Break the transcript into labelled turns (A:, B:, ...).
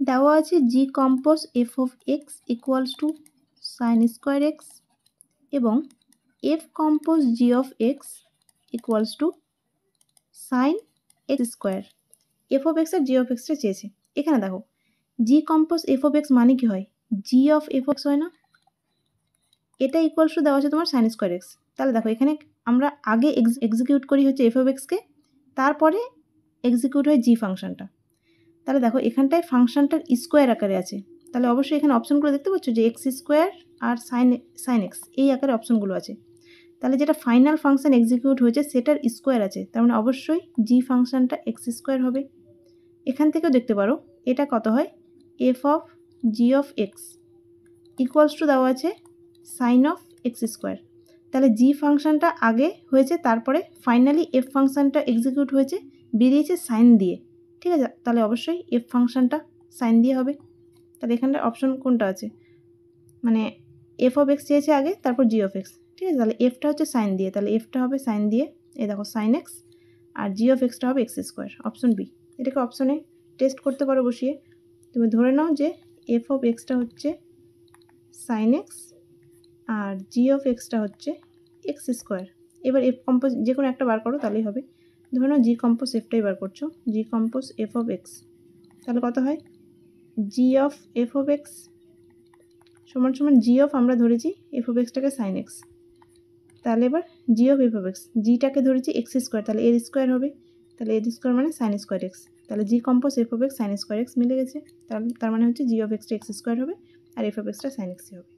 A: দেওয়া আছে G compose F of X equals to sine square X এবং F compose G of X equals to sine X square. F of X আর G of এক্সটা চেয়েছে। এখানে দেখো G compose F of X মানে কি হয়, জি অফ এফ এক্স হয় না, এটা ইকুয়ালস টু দেওয়া আছে তোমার সাইন স্কোয়ার এক্স। তাহলে দেখো এখানে আমরা আগে এক্সিকিউট করি হচ্ছে এফ অফ এক্সকে, তারপরে এক্সিকিউট হয় জি ফাংশনটা। তাহলে দেখো এখানটায় ফাংশনটার স্কোয়ার আকারে আছে, তাহলে অবশ্যই এখানে অপশনগুলো দেখতে পাচ্ছ যে এক্স স্কোয়ার আর সাইন এক্স এই আকারে অপশনগুলো আছে। তাহলে যেটা ফাইনাল ফাংশন এক্সিকিউট হয়েছে সেটার স্কোয়ার আছে, তার মানে অবশ্যই জি ফাংশনটা এক্স স্কোয়ার হবে। এখান থেকেও দেখতে পারো এটা কত হয়, F of G of X equals two দেওয়া আছে সাইন অফ এক্স স্কোয়ার। তাহলে জি ফাংশনটা আগে হয়েছে, তারপরে ফাইনালি এফ ফাংশনটা এক্সিকিউট হয়েছে, বেরিয়েছে সাইন দিয়ে। ঠিক আছে, তাহলে অবশ্যই এফ ফাংশনটা সাইন দিয়ে হবে। তাহলে এখানটা অপশন কোনটা আছে, মানে এফ অফ এক্স চেয়েছে আগে, তারপর জি অফ এক্স। ঠিক আছে, তাহলে এফটা হচ্ছে সাইন দিয়ে, তাহলে এফটা হবে সাইন দিয়ে, এই দেখো সাইন এক্স, আর জি অফ এক্সটা হবে এক্স স্কোয়ার, অপশন বি। এটাকে অপশনে টেস্ট করতে পারো বসিয়ে। তুমি ধরে নাও যে এফ অফ এক্সটা হচ্ছে সাইন এক্স আর জি অফ এক্সটা হচ্ছে এক্স স্কোয়ার। এবার এফ কম্পোজ যে কোনো একটা বার করো তাহলেই হবে। ধরে নাও জি কম্পোজ এফটাই বার করছো, জি কম্পোজ এফ অফ এক্স, তাহলে কত হয়, জি অফ এফ অফ এক্স সমান সমান জি অফ, আমরা ধরেছি এফ অফ এক্সটাকে সাইন এক্স, তাহলে এবার জি অফ এফ অফ এক্স, জিটাকে ধরেছি এক্স স্কোয়ার, তাহলে এর স্কোয়ার হবে, তাহলে এর স্কোয়ার মানে সাইন স্কোয়ার এক্স, তাহলে জি compose F of x sign square x মিলে গেছে, তার মানে হচ্ছে জি অফ এক্সটা এক্স স্কোয়ার হবে আর এফ অফ এক্সটা সাইন এক্সই হবে।